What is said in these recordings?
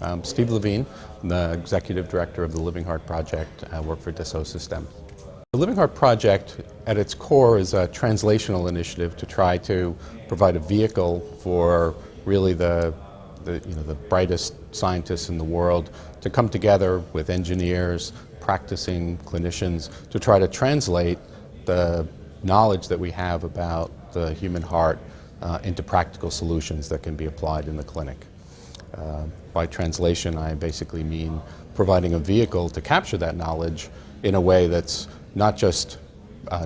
I'm Steve Levine. I'm the Executive Director of the Living Heart Project. I work for Dassault Systèmes. The Living Heart Project, at its core, is a translational initiative to try to provide a vehicle for really the brightest scientists in the world to come together with engineers, practicing clinicians, to try to translate the knowledge that we have about the human heart into practical solutions that can be applied in the clinic. By translation, I basically mean providing a vehicle to capture that knowledge in a way that's not just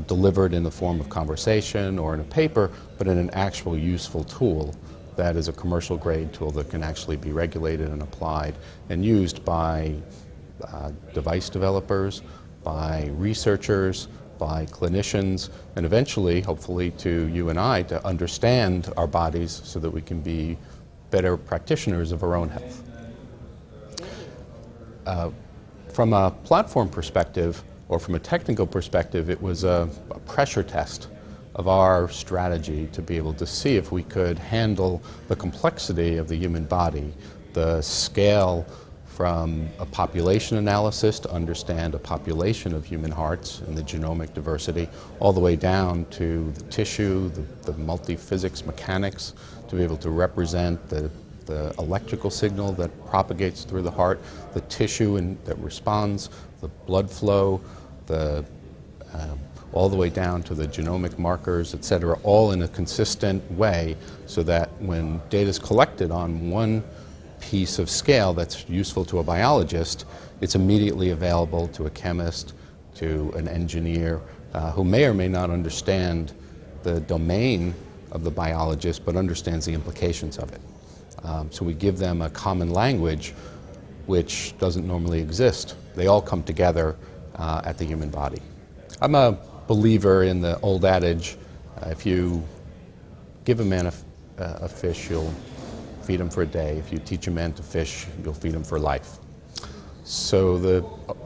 delivered in the form of conversation or in a paper, but in an actual useful tool that is a commercial grade tool that can actually be regulated and applied and used by device developers, by researchers, by clinicians, and eventually, hopefully, to you and I to understand our bodies so that we can be better practitioners of our own health. From a platform perspective, or from a technical perspective, it was a pressure test of our strategy to be able to see if we could handle the complexity of the human body, the scale from a population analysis to understand a population of human hearts and the genomic diversity, all the way down to the tissue, the multi-physics mechanics, to be able to represent the electrical signal that propagates through the heart, the tissue that responds, the blood flow, all the way down to the genomic markers, et cetera, all in a consistent way so that when data is collected on one piece of scale that's useful to a biologist, it's immediately available to a chemist, to an engineer who may or may not understand the domain of the biologist but understands the implications of it. So we give them a common language which doesn't normally exist. They all come together at the human body. I'm a believer in the old adage, if you give a man a fish, you'll feed him for a day. If you teach a man to fish, you'll feed him for life. So the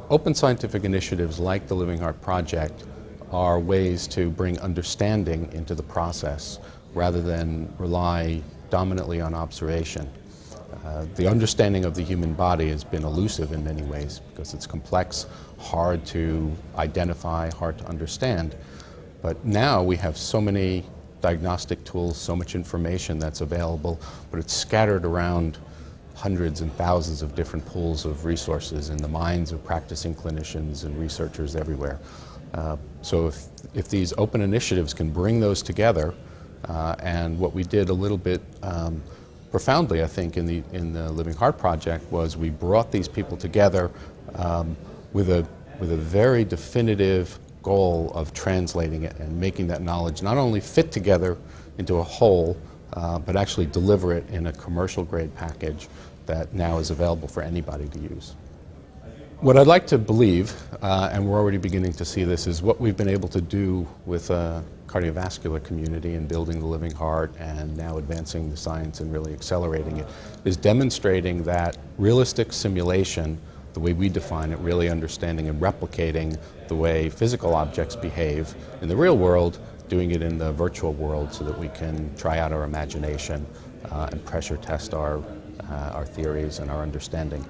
open scientific initiatives like the Living Heart Project are ways to bring understanding into the process rather than rely dominantly on observation. The understanding of the human body has been elusive in many ways because it's complex, hard to identify, hard to understand. But now we have so many diagnostic tools, so much information that's available, but it's scattered around hundreds and thousands of different pools of resources in the minds of practicing clinicians and researchers everywhere. So if these open initiatives can bring those together, and what we did a little bit profoundly, I think, in the Living Heart Project was we brought these people together with a very definitive goal of translating it and making that knowledge not only fit together into a whole, but actually deliver it in a commercial grade package that now is available for anybody to use. What I'd like to believe, and we're already beginning to see this, is what we've been able to do with a cardiovascular community and building the living heart and now advancing the science and really accelerating it, is demonstrating that realistic simulation, the way we define it, really understanding and replicating the way physical objects behave in the real world, doing it in the virtual world so that we can try out our imagination and pressure test our theories and our understanding.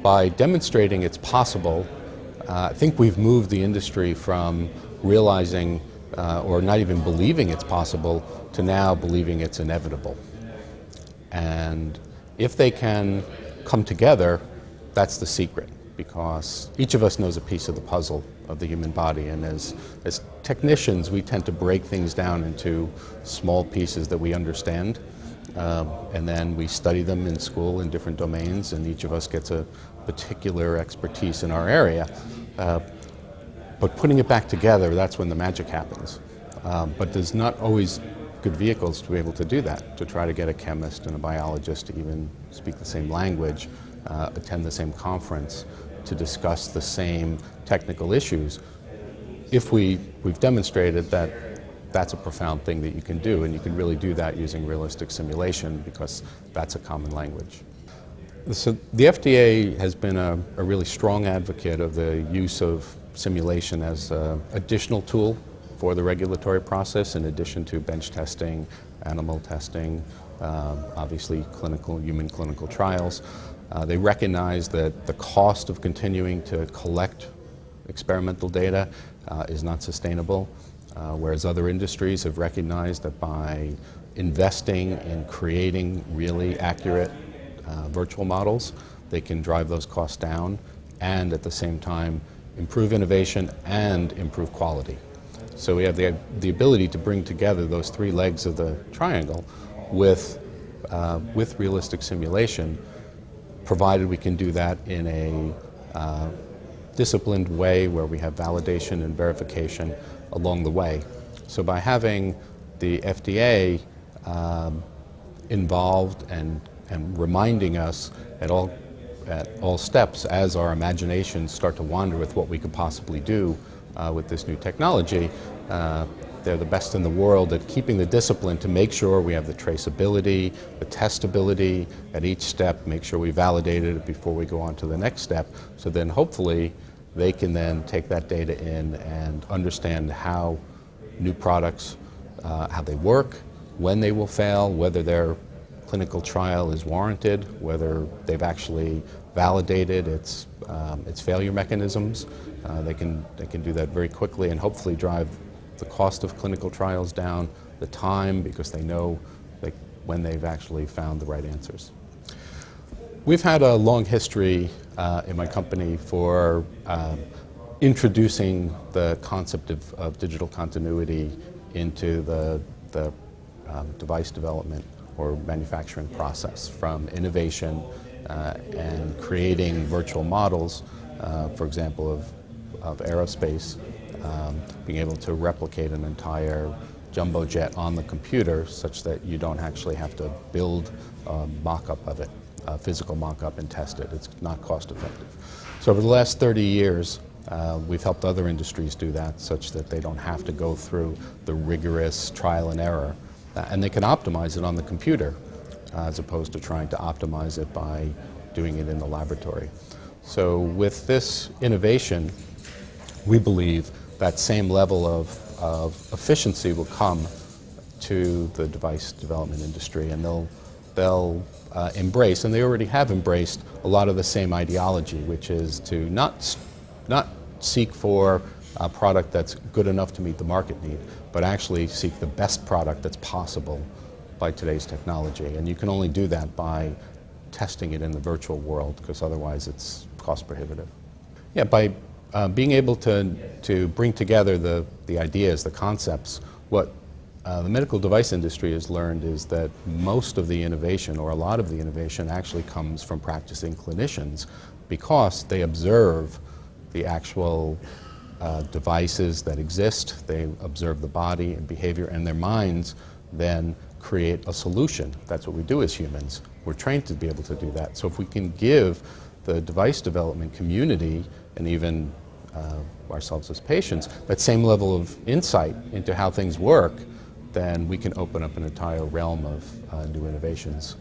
By demonstrating it's possible, I think we've moved the industry from realizing or not even believing it's possible to now believing it's inevitable. And if they can come together, that's the secret, because each of us knows a piece of the puzzle of the human body, and as technicians we tend to break things down into small pieces that we understand, and then we study them in school in different domains, and each of us gets a particular expertise in our area. But putting it back together, that's when the magic happens. But there's not always good vehicles to be able to do that, to try to get a chemist and a biologist to even speak the same language, attend the same conference, to discuss the same technical issues. If we've demonstrated that that's a profound thing that you can do, and you can really do that using realistic simulation because that's a common language. So the FDA has been a really strong advocate of the use of simulation as an additional tool for the regulatory process, in addition to bench testing, animal testing, obviously human clinical trials. They recognize that the cost of continuing to collect experimental data is not sustainable, whereas other industries have recognized that by investing in creating really accurate virtual models, they can drive those costs down and at the same time improve innovation and improve quality. So we have the ability to bring together those three legs of the triangle with realistic simulation, provided we can do that in a disciplined way where we have validation and verification along the way. So by having the FDA involved and reminding us at all steps as our imaginations start to wander with what we could possibly do with this new technology, they're the best in the world at keeping the discipline to make sure we have the traceability, the testability at each step, make sure we validated it before we go on to the next step. So then hopefully they can then take that data in and understand how new products, how they work, when they will fail, whether their clinical trial is warranted, whether they've actually validated its failure mechanisms. They can do that very quickly and hopefully drive the cost of clinical trials down, the time, because they know when they've actually found the right answers. We've had a long history in my company for introducing the concept of digital continuity into the device development or manufacturing process, from innovation and creating virtual models, for example, of aerospace, being able to replicate an entire jumbo jet on the computer such that you don't actually have to build a mock-up of it, a physical mock-up, and test it. It's not cost effective. So over the last 30 years, we've helped other industries do that such that they don't have to go through the rigorous trial and error, and they can optimize it on the computer as opposed to trying to optimize it by doing it in the laboratory. So with this innovation, we believe that same level of efficiency will come to the device development industry, and they'll embrace, and they already have embraced, a lot of the same ideology, which is to not seek for a product that's good enough to meet the market need, but actually seek the best product that's possible by today's technology. And you can only do that by testing it in the virtual world, because otherwise it's cost prohibitive. Yeah, by being able to bring together the ideas, the concepts, what the medical device industry has learned is that most of the innovation, or a lot of the innovation, actually comes from practicing clinicians, because they observe the actual devices that exist, they observe the body and behavior, and their minds then create a solution. That's what we do as humans. We're trained to be able to do that. So if we can give the device development community, and even ourselves as patients, that same level of insight into how things work, then we can open up an entire realm of new innovations.